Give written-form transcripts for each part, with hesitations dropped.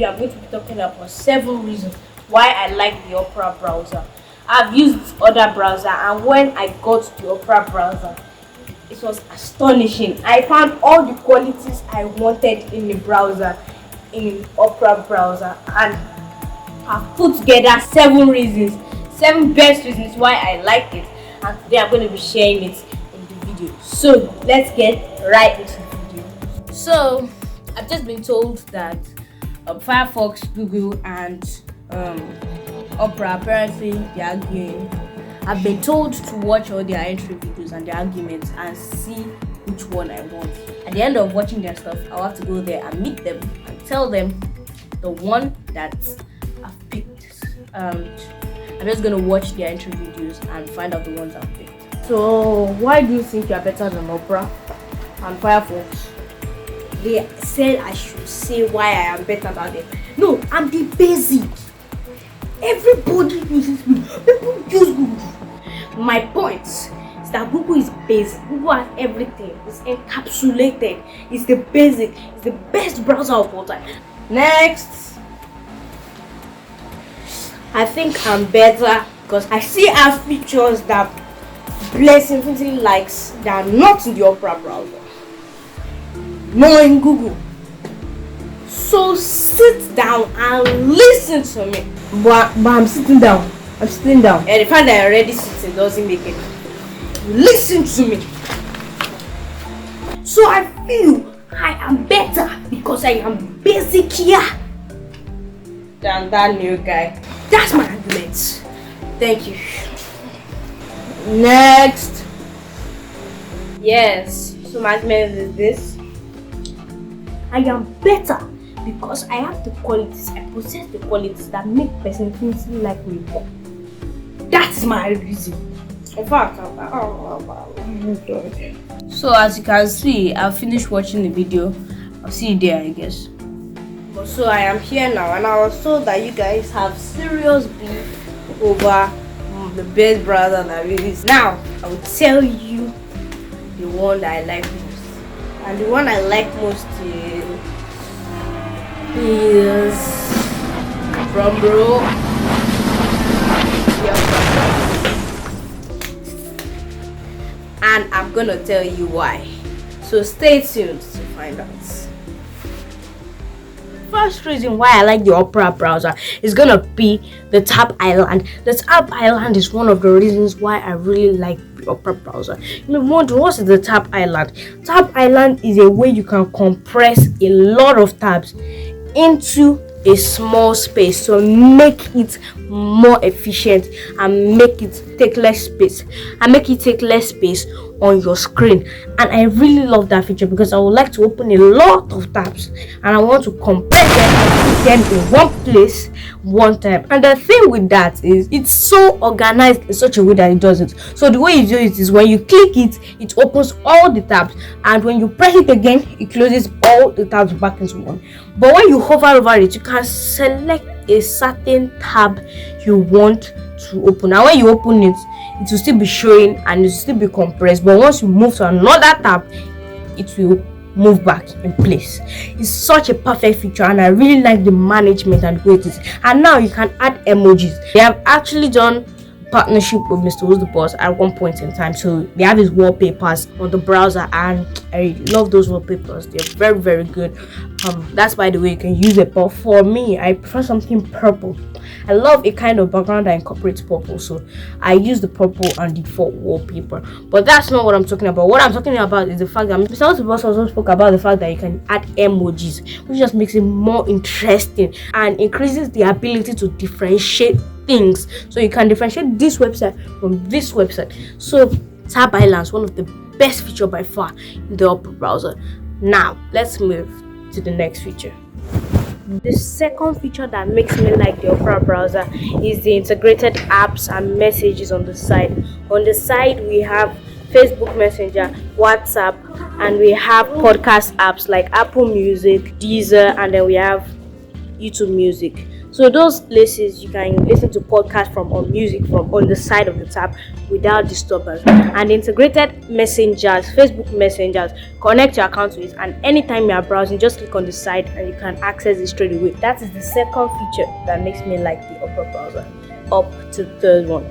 video, I'm going to be talking about 7 reasons why I like the Opera browser. I've used other browser, and when I got the Opera browser, it was astonishing. I found all the qualities I wanted in the browser, in Opera browser, and I've put together 7 best reasons why I like it, and today I'm going to be sharing it in the video. So let's get right into the video. So I've just been told that Firefox, Google, and Opera apparently they're arguing. I've been told to watch all their entry videos and their arguments and see which one I want. At the end of watching their stuff, I'll have to go there and meet them and tell them the one that I've picked. I'm just gonna watch their entry videos and find out the ones I've picked. So why do you think you're better than Opera and Firefox? They said I should say why I am better than them. No, I'm the basic. Everybody uses Google. People use Google. My point is that Google is basic. Google has everything. It's encapsulated. It's the basic. It's the best browser of all time. Next, I think I'm better because I see have features that Bless Infinity likes that are not in the Opera browser, nor in Google. So sit down and listen to me. But I'm sitting down. I'm sitting down. And the fact that I'm already sitting doesn't make it. Listen to me. So I feel I am better because I am basic here than that new guy. That's my argument. Thank you. Next. Yes. So my argument is this. I am better because I have the qualities, I possess the qualities that make person like me more. That's my reason. In fact, so as you can see, I've finished watching the video. I'll see you there, I guess. But so I am here now, and I was told that you guys have serious beef over the best browser that really is. Now, I will tell you the one that I like most. And the one I like most is from bro. And I'm gonna tell you why. So stay tuned to find out. First reason why I like the Opera browser is gonna be the Tab Island. The Tab Island is one of the reasons why I really like the Opera browser. You may wonder, what is the Tab Island? Tab Island is a way you can compress a lot of tabs into a small space to make it more efficient and make it take less space on your screen. And I really love that feature because I would like to open a lot of tabs and I want to compress them and put them in one place one time. And the thing with that is it's so organized in such a way that it does it. So the way you do it is when you click it, it opens all the tabs, and when you press it again, it closes all the tabs back into one. But when you hover over it, you can select a certain tab you want to open. Now when you open it, it will still be showing and it will still be compressed, but once you move to another tab, it will move back in place. It's such a perfect feature, and I really like the management and the way it is. And now you can add emojis. They have actually done partnership with Mr. Who's the Boss at one point in time, so they have his wallpapers on the browser, and I love those wallpapers. They're very, very good. That's by the way you can use it, but for me, I prefer something purple. I love a kind of background that incorporates purple, so I use the purple and the default wallpaper. But that's not what I'm talking about. What I'm talking about is the fact that Mr. Who's the Boss also spoke about the fact that you can add emojis, which just makes it more interesting and increases the ability to differentiate things. So you can differentiate this website from this website. So Tab Island is one of the best features by far in the Opera browser. Now let's move to the next feature. The second feature that makes me like the Opera browser is the integrated apps and messages on the side. On the side we have Facebook Messenger, WhatsApp, and we have podcast apps like Apple Music, Deezer, and then we have YouTube Music. So those places you can listen to podcasts from or music from on the side of the tab without disturbance. And integrated messengers, Facebook messengers, connect your account to it, and anytime you are browsing, just click on the side and you can access it straight away. That is the second feature that makes me like the Opera browser. Up to the third one.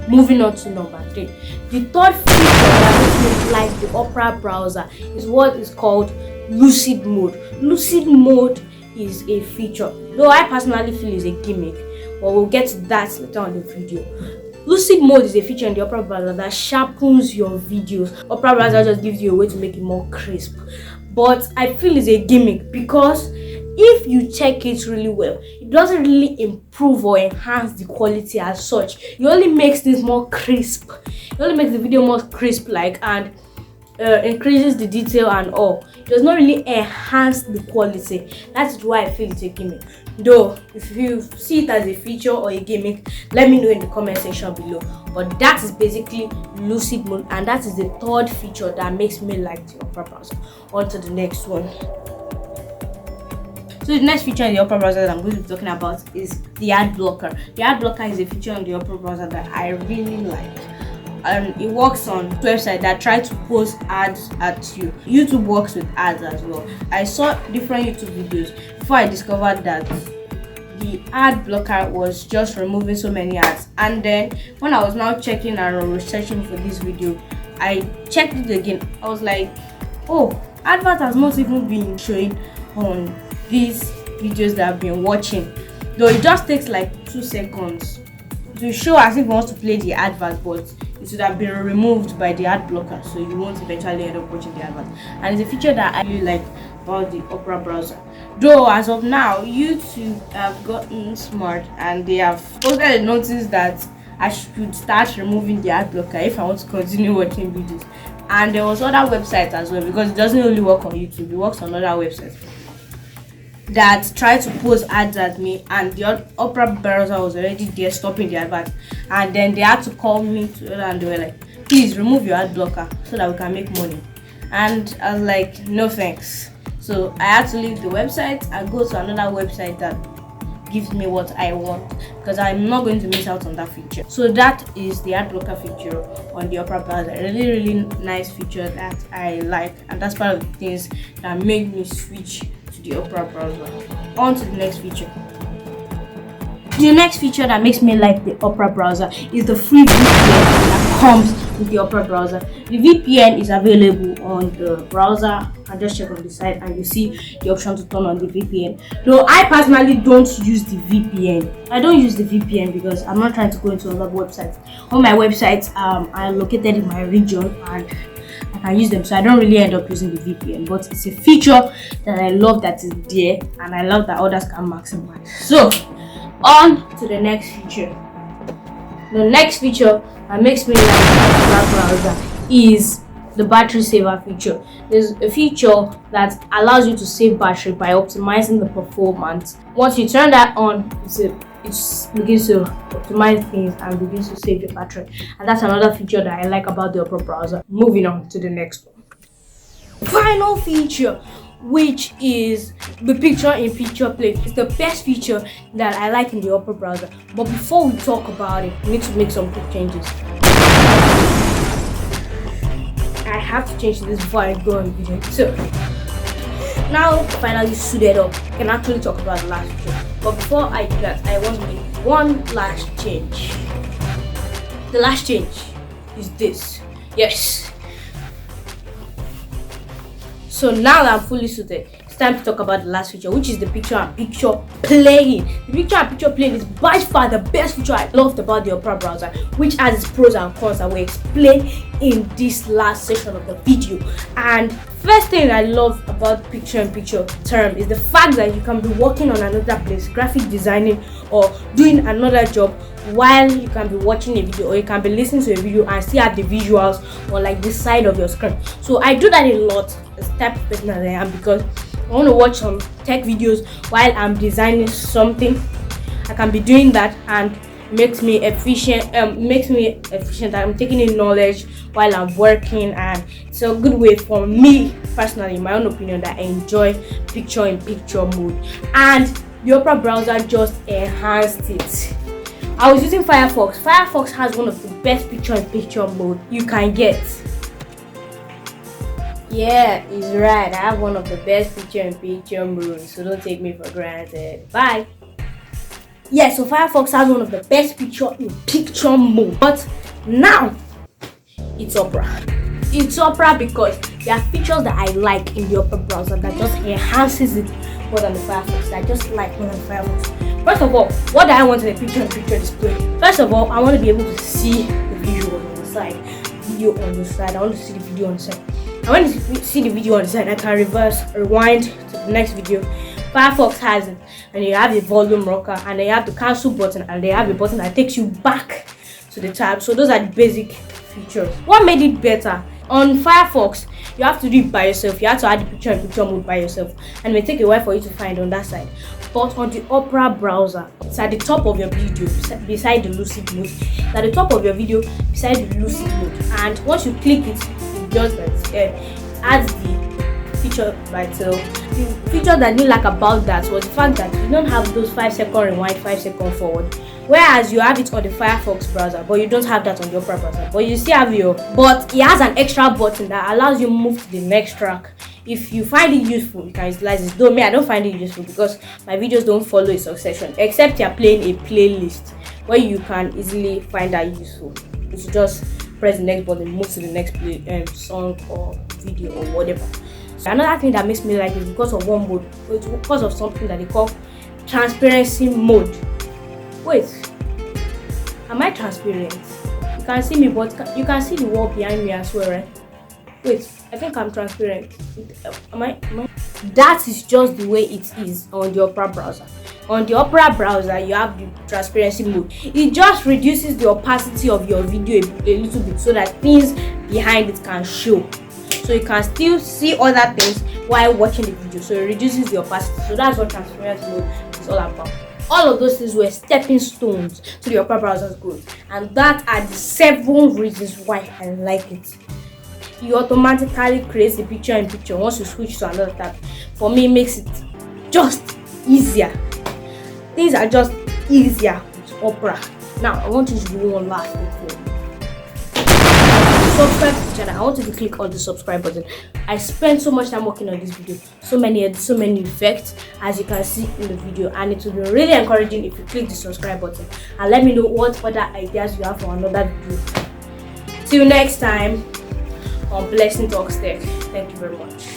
Moving on to number 3. The third feature that makes me like the Opera browser is what is called lucid mode. Lucid mode is a feature, though I personally feel is a gimmick, but we'll get to that later on the video. Lucid mode is a feature in the Opera browser that sharpens your videos. Opera browser just gives you a way to make it more crisp, but I feel it's a gimmick because if you check it really well, it doesn't really improve or enhance the quality as such. It only makes things more crisp. It only makes the video more crisp, and increases the detail and all. It does not really enhance the quality. That's why I feel it's a gimmick. Though, if you see it as a feature or a gimmick, let me know in the comment section below. But that is basically lucid mode, and that is the third feature that makes me like the Opera browser. On to the next one. So the next feature in the Opera browser that I'm going to be talking about is the ad blocker. The ad blocker is a feature on the Opera browser that I really like. It works on websites that try to post ads at you. YouTube works with ads as well. I saw different YouTube videos before I discovered that the ad blocker was just removing so many ads. And then when I was now checking and researching for this video, I checked it again. I was like, oh, advert has not even been showing on these videos that I've been watching, though it just takes like 2 seconds to show as if it wants to play the advert, but it should have been removed by the ad blocker, so you won't eventually end up watching the advert. And it's a feature that I really like about the Opera browser. Though as of now, YouTube have gotten smart and they have posted a notice that I should start removing the ad blocker if I want to continue watching videos. And there was other websites as well, because it doesn't only work on YouTube, it works on other websites that tried to post ads at me, and the Opera browser was already there stopping the advert, and then they had to call me and they were like, please remove your ad blocker so that we can make money. And I was like, no thanks. So I had to leave the website and go to another website that gives me what I want, because I'm not going to miss out on that feature. So that is the ad blocker feature on the Opera browser. Really nice feature that I like, and that's part of the things that made me switch to the Opera browser. On to the next feature. The next feature that makes me like the Opera browser is the free VPN that comes with the Opera browser. The VPN is available on the browser, and just check on the side and you see the option to turn on the VPN. Though I personally don't use the VPN. I don't use the VPN because I'm not trying to go into other websites. All my websites are located in my region and I can use them, so I don't really end up using the VPN. But it's a feature that I love that is there, and I love that others can maximize. So on to the next feature. The next feature that makes me like the browser is the battery saver feature. There's a feature that allows you to save battery by optimizing the performance. Once you turn that on, it begins to optimize things and begins to save your battery. And that's another feature that I like about the Opera browser. Moving on to the next one. Final feature, which is the picture-in-picture play. It's the best feature that I like in the Opera browser. But before we talk about it, we need to make some quick changes. I have to change this before I go on video. So now finally suited up, I can actually talk about the last feature. But before I do that, I want to make one last change. The last change is this. Yes. So now that I'm fully suited, it's time to talk about the last feature, which is the picture-in-picture playing. The picture-in-picture playing is by far the best feature I loved about the Opera browser, which has its pros and cons that we explain in this last section of the video. And first thing I love about picture-in-picture term is the fact that you can be working on another place, graphic designing or doing another job, while you can be watching a video, or you can be listening to a video and still have the visuals on like this side of your screen. So I do that a lot, as type of person that I am, because I want to watch some tech videos while I'm designing something. I can be doing that, and makes me efficient. I'm taking in knowledge while I'm working, and it's a good way for me personally, in my own opinion, that I enjoy picture-in-picture mode. And the Opera browser just enhanced it. I was using Firefox. Firefox has one of the best picture-in-picture mode you can get. Yeah, he's right. I have one of the best picture-in-picture modes, so don't take me for granted. Bye. Yeah, so Firefox has one of the best picture-in-picture mode. But now, it's Opera. It's Opera because there are features that I like in the Opera browser that just enhances it more than the Firefox. That I just like more than Firefox. First of all, what do I want in a picture-in-picture display? First of all, I want to be able to see the visual on the side. I want to see the video on the side. And when you see the video on the side, I can rewind to the next video. Firefox has it, and you have a volume rocker, and then you have the cancel button, and they have a button that takes you back to the tab. So those are the basic features. What made it better? On Firefox, you have to do it by yourself. You have to add the picture-in-picture mode by yourself, and it may take a while for you to find on that side. But on the Opera browser, it's at the top of your video beside the lucid mode. It's at the top of your video beside the lucid mode, and once you click it, it just adds the feature by itself. The feature that I didn't like about that was the fact that you don't have those 5-second rewind, 5-second forward. Whereas you have it on the Firefox browser, but you don't have that on the Opera browser. But you still have but it has an extra button that allows you to move to the next track. If you find it useful, you can utilize it. Though me, I don't find it useful because my videos don't follow a succession, except you're playing a playlist where you can easily find that useful. You should just press the next button, move to the next song or video or whatever. So another thing that makes me like it is because of one mode. It's because of something that they call transparency mode. Wait, am I transparent? You can see me, but you can see the wall behind me as well, right? Wait, I think I'm transparent. Am I? That is just the way it is on the Opera browser. On the Opera browser, you have the transparency mode. It just reduces the opacity of your video a little bit so that things behind it can show. So you can still see other things while watching the video. So it reduces the opacity. So that's what transparency mode is all about. All of those things were stepping stones to the Opera browser's growth, and that are the 7 reasons why I like it. You automatically create the picture-in-picture once you switch to another tab. For me, it makes it just easier. Things are just easier with Opera. Now, I want you to do one last thing for me. Subscribe to the channel. I want you to click on the subscribe button. I spent so much time working on this video, so many effects, as you can see in the video, and it will be really encouraging if you click the subscribe button and let me know what other ideas you have for another video. Till next time on Blessing Talks Tech. Thank you very much.